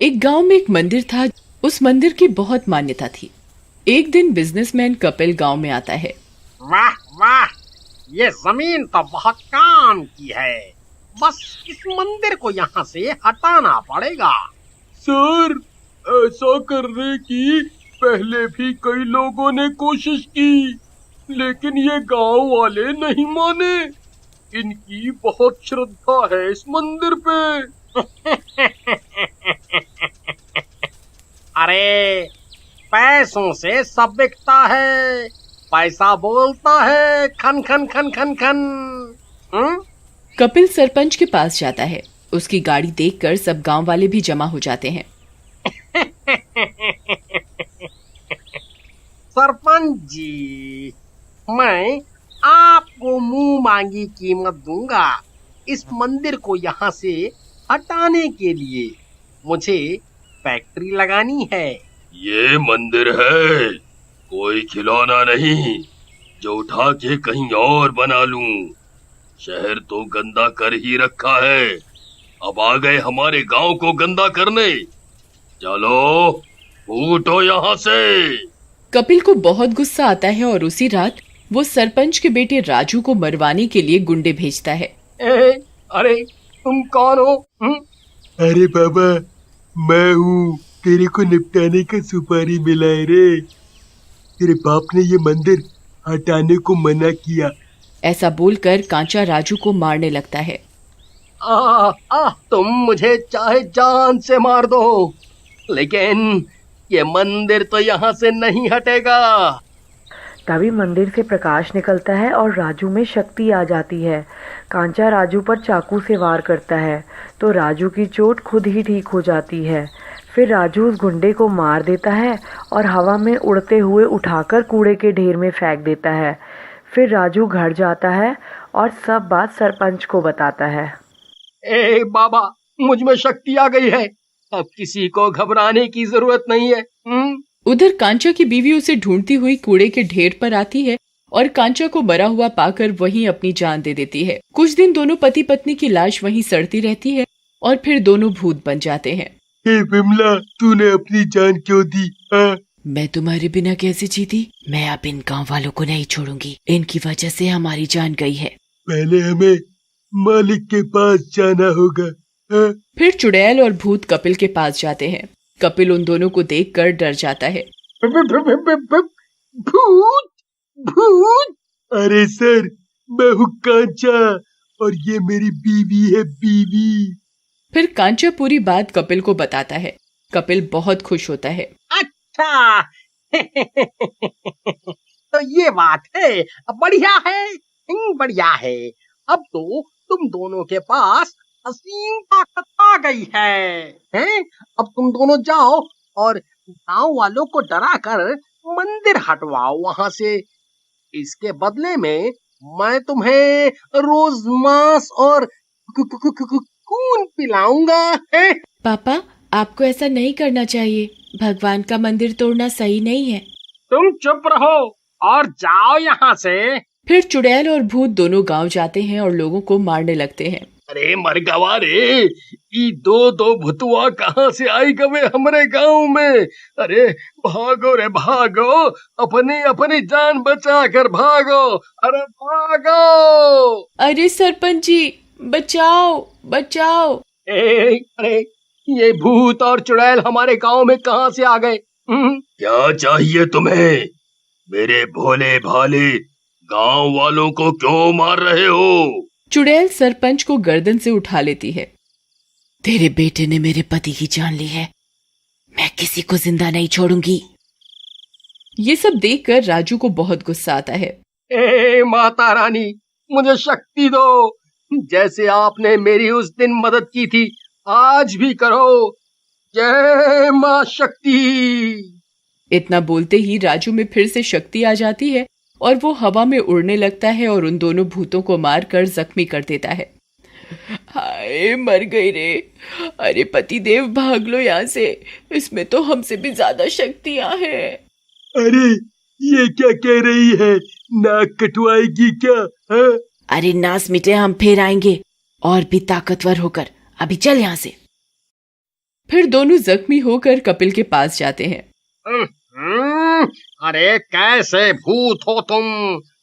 एक गांव में एक मंदिर था। उस मंदिर की बहुत मान्यता थी। एक दिन बिजनेसमैन कपिल गांव में आता है। वाह वाह, ये जमीन तो बहुत काम की है। बस इस मंदिर को यहाँ से हटाना पड़ेगा। सर, ऐसा करने की पहले भी कई लोगों ने कोशिश की, लेकिन ये गांव वाले नहीं माने। इनकी बहुत श्रद्धा है इस मंदिर पे। अरे, पैसों से सब बिकता है। पैसा बोलता है, खन खन खन खन खन। कपिल सरपंच के पास जाता है। उसकी गाड़ी देखकर सब गांव वाले भी जमा हो जाते हैं। सरपंच जी, मैं आपको मुंह मांगी कीमत दूंगा। इस मंदिर को यहाँ से हटाने के लिए मुझे फैक्ट्री लगानी है। ये मंदिर है, कोई खिलौना नहीं जो उठा के कहीं और बना लूं। शहर तो गंदा कर ही रखा है, अब आ गए हमारे गांव को गंदा करने। चलो फूटो यहाँ से। कपिल को बहुत गुस्सा आता है और उसी रात वो सरपंच के बेटे राजू को मरवाने के लिए गुंडे भेजता है। अरे, तुम कौन हो? अरे बाबा, मैं हूँ, तेरे को निपटाने का सुपारी मिला है रे। तेरे बाप ने ये मंदिर हटाने को मना किया। ऐसा बोलकर कांचा राजू को मारने लगता है। तुम मुझे चाहे जान से मार दो, लेकिन ये मंदिर तो यहाँ से नहीं हटेगा। तभी मंदिर से प्रकाश निकलता है और राजू में शक्ति आ जाती है। कांचा राजू पर चाकू से वार करता है तो राजू की चोट खुद ही ठीक हो जाती है। फिर राजू उस गुंडे को मार देता है और हवा में उड़ते हुए उठाकर कूड़े के ढेर में फेंक देता है। फिर राजू घर जाता है और सब बात सरपंच को बताता है। बाबा, मुझ में शक्ति आ गई है, अब किसी को घबराने की जरूरत नहीं है। उधर कांचा की बीवी उसे ढूंढती हुई कूड़े के ढेर पर आती है और कांचा को मरा हुआ पाकर वहीं अपनी जान दे देती है। कुछ दिन दोनों पति पत्नी की लाश वहीं सड़ती रहती है और फिर दोनों भूत बन जाते हैं। विमला, तूने अपनी जान क्यों दी? मैं तुम्हारे बिना कैसे जीती? मैं अब इन गाँव वालों को नहीं छोड़ूंगी। इनकी वजह से हमारी जान गई है। पहले हमें मालिक के पास जाना होगा। फिर चुड़ैल और भूत कपिल के पास जाते हैं। कपिल उन दोनों को देखकर डर जाता है। भूत भूत। अरे सर, मैं हूँ कांचा और ये मेरी बीवी है, बीवी। फिर कांचा पूरी बात कपिल को बताता है। कपिल बहुत खुश होता है। अच्छा, तो ये बात है, बढ़िया है, बढ़िया है। अब तो तुम दोनों के पास असीम ताकत आ गई है, हैं? अब तुम दोनों जाओ और गांव वालों को डरा कर मंदिर हटवाओ वहां से। इसके बदले में मैं तुम्हें रोज मांस और खून पिलाऊंगा, है? पापा, आपको ऐसा नहीं करना चाहिए। भगवान का मंदिर तोड़ना सही नहीं है। तुम चुप रहो और जाओ यहाँ से। फिर चुड़ैल और भूत दोनों गांव जाते हैं और लोगों को मारने लगते हैं। अरे मरगवा रे, ई दो भुतुआ कहाँ से आई गवे हमरे गांव में? अरे भागो रे भागो, अपनी अपनी जान बचा कर भागो। अरे भागो। अरे सरपंच जी, बचाओ बचाओ। अरे, ये भूत और चुड़ैल हमारे गांव में कहाँ से आ गए? क्या चाहिए तुम्हें? मेरे भोले भाले गांव वालों को क्यों मार रहे हो? चुड़ैल सरपंच को गर्दन से उठा लेती है। तेरे बेटे ने मेरे पति की जान ली है, मैं किसी को जिंदा नहीं छोड़ूंगी। ये सब देखकर राजू को बहुत गुस्सा आता है। माता रानी, मुझे शक्ति दो, जैसे आपने मेरी उस दिन मदद की थी, आज भी करो। जय मां शक्ति। इतना बोलते ही राजू में फिर से शक्ति आ जाती है और वो हवा में उड़ने लगता है और उन दोनों भूतों को मारकर जख्मी कर देता है। हाय, मर गई रे। अरे पतिदेव, भाग लो यहाँ से, इसमें तो हमसे भी ज्यादा शक्तियां हैं। अरे ये क्या कह रही है? नाक कटवाएगी क्या? अरे नास मिटे, हम फिर आएंगे और भी ताकतवर होकर। अभी चल यहाँ से। फिर दोनों जख्मी होकर कपिल के पास जाते हैं। अरे कैसे भूत हो तुम,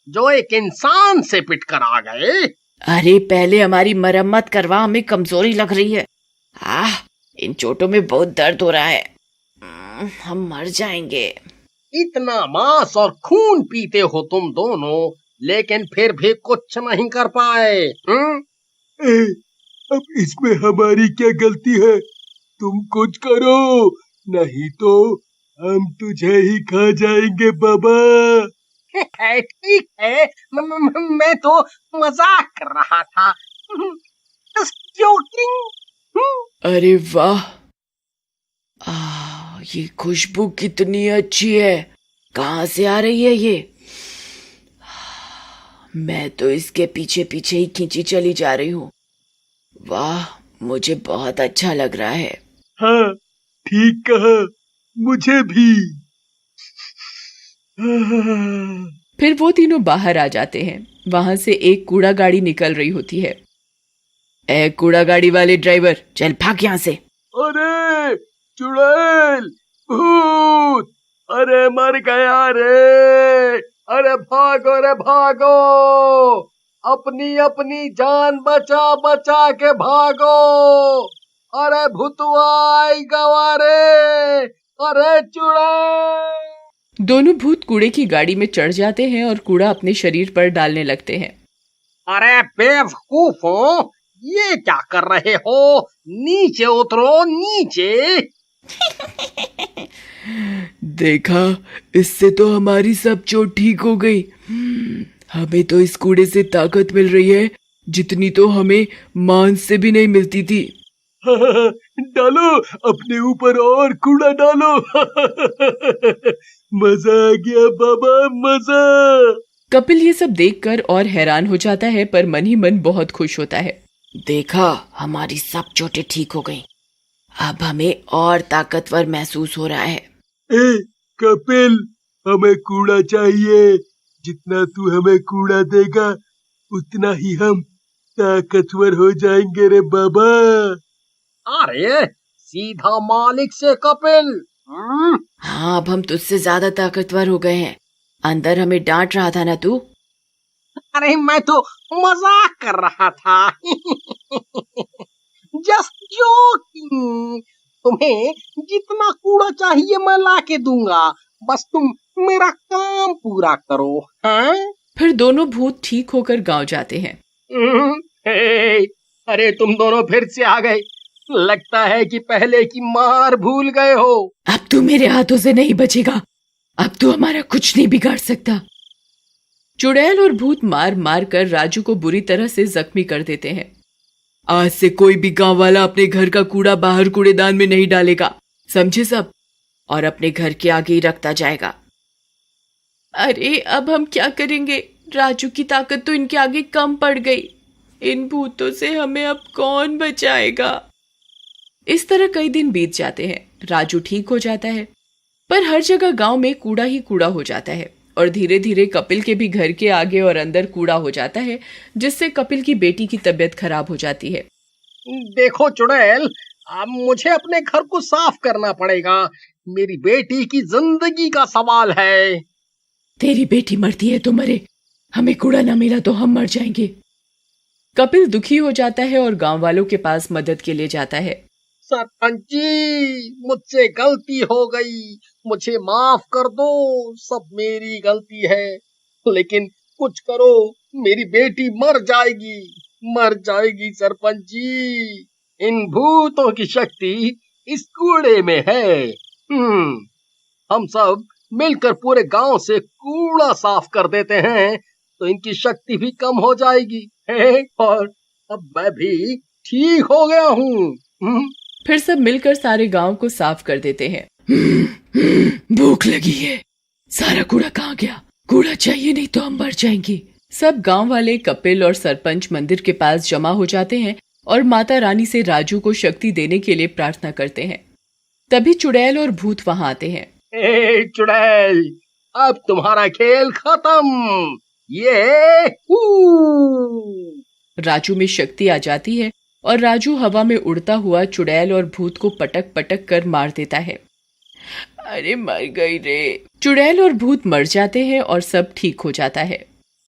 जो एक इंसान से पिट कर आ गए? अरे पहले हमारी मरम्मत करवा, हमें कमजोरी लग रही है। इन चोटों में बहुत दर्द हो रहा है, हम मर जाएंगे। इतना मांस और खून पीते हो तुम दोनों, लेकिन फिर भी कुछ नहीं कर पाए। अब इसमें हमारी क्या गलती है? तुम कुछ करो, नहीं तो हम तुझे ही खा जाएंगे बाबा। ठीक है, मैं तो मजाक कर रहा था। Just joking। अरे वाह, ये खुशबू कितनी अच्छी है, कहाँ से आ रही है ये? मैं तो इसके पीछे पीछे ही खींची चली जा रही हूँ। वाह, मुझे बहुत अच्छा लग रहा है। हाँ, ठीक कहा, मुझे भी। फिर वो तीनों बाहर आ जाते हैं। वहां से एक कूड़ा गाड़ी निकल रही होती है। ए कूड़ा गाड़ी वाले ड्राइवर, चल भाग यहाँ से। अरे चुड़ैल, भूत, अरे मर गया रे, अरे भागो रे भागो, अपनी अपनी जान बचा बचा के भागो। अरे भूतवा आई गवारे, अरे चुड़ैल। दोनों भूत कूड़े की गाड़ी में चढ़ जाते हैं और कूड़ा अपने शरीर पर डालने लगते हैं। अरे बेवकूफों, ये क्या कर रहे हो? नीचे उतरो, नीचे। देखा, इससे तो हमारी सब चोट ठीक हो गई। हमें तो इस कूड़े से ताकत मिल रही है जितनी तो हमें मांस से भी नहीं मिलती थी। डालो अपने ऊपर और कूड़ा डालो। मजा आ गया बाबा, मजा। कपिल ये सब देखकर और हैरान हो जाता है, पर मन ही मन बहुत खुश होता है। देखा, हमारी सब चोटें ठीक हो गईं। अब हमें और ताकतवर महसूस हो रहा है। ए कपिल, हमें कूड़ा चाहिए। जितना तू हमें कूड़ा देगा उतना ही हम ताकतवर हो जाएंगे रे बाबा। अरे सीधा मालिक से कपिल। हाँ, अब हम तुझसे ज्यादा ताकतवर हो गए हैं। अंदर हमें डांट रहा था ना तू? अरे मैं तो मजाक कर रहा था। Just joking. तुम्हें जितना कूड़ा चाहिए मैं ला के दूंगा, बस तुम मेरा काम पूरा करो। हाँ? फिर दोनों भूत ठीक होकर गांव जाते हैं। अरे तुम दोनों फिर से आ गए। लगता है कि पहले की मार भूल गए हो। अब तू मेरे हाथों से नहीं बचेगा। अब तू हमारा कुछ नहीं बिगाड़ सकता। चुड़ैल और भूत मार मार कर राजू को बुरी तरह से जख्मी कर देते हैं। आज से कोई भी गांव वाला अपने घर का कूड़ा बाहर कूड़ेदान में नहीं डालेगा, समझे सब? और अपने घर के आगे ही रखता जाएगा। अरे अब हम क्या करेंगे? राजू की ताकत तो इनके आगे कम पड़ गई। इन भूतों से हमें अब कौन बचाएगा? इस तरह कई दिन बीत जाते हैं। राजू ठीक हो जाता है, पर हर जगह गांव में कूड़ा ही कूड़ा हो जाता है और धीरे धीरे कपिल के भी घर के आगे और अंदर कूड़ा हो जाता है, जिससे कपिल की बेटी की तबीयत खराब हो जाती है। देखो चुड़ैल, अब मुझे अपने घर को साफ करना पड़ेगा। मेरी बेटी की जिंदगी का सवाल है। तेरी बेटी मरती है तो मरे, हमें कूड़ा ना मिला तो हम मर जाएंगे। कपिल दुखी हो जाता है और गांव वालों के पास मदद के लिए जाता है। सरपंच जी, मुझसे गलती हो गई, मुझे माफ कर दो, सब मेरी गलती है। लेकिन कुछ करो, मेरी बेटी मर जाएगी सरपंच जी। इन भूतों की शक्ति इस कूड़े में है। हम सब मिलकर पूरे गांव से कूड़ा साफ कर देते हैं तो इनकी शक्ति भी कम हो जाएगी। और अब मैं भी ठीक हो गया हूँ। फिर सब मिलकर सारे गांव को साफ कर देते हैं। भूख लगी है, सारा कूड़ा कहाँ गया? कूड़ा चाहिए, नहीं तो हम मर जाएंगे। सब गांव वाले कपिल और सरपंच मंदिर के पास जमा हो जाते हैं और माता रानी से राजू को शक्ति देने के लिए प्रार्थना करते हैं। तभी चुड़ैल और भूत वहां आते हैं। चुड़ैल, अब तुम्हारा खेल खत्म। ये राजू में शक्ति आ जाती है और राजू हवा में उड़ता हुआ चुड़ैल और भूत को पटक पटक कर मार देता है। अरे मर गई रे। चुड़ैल और भूत मर जाते हैं और सब ठीक हो जाता है।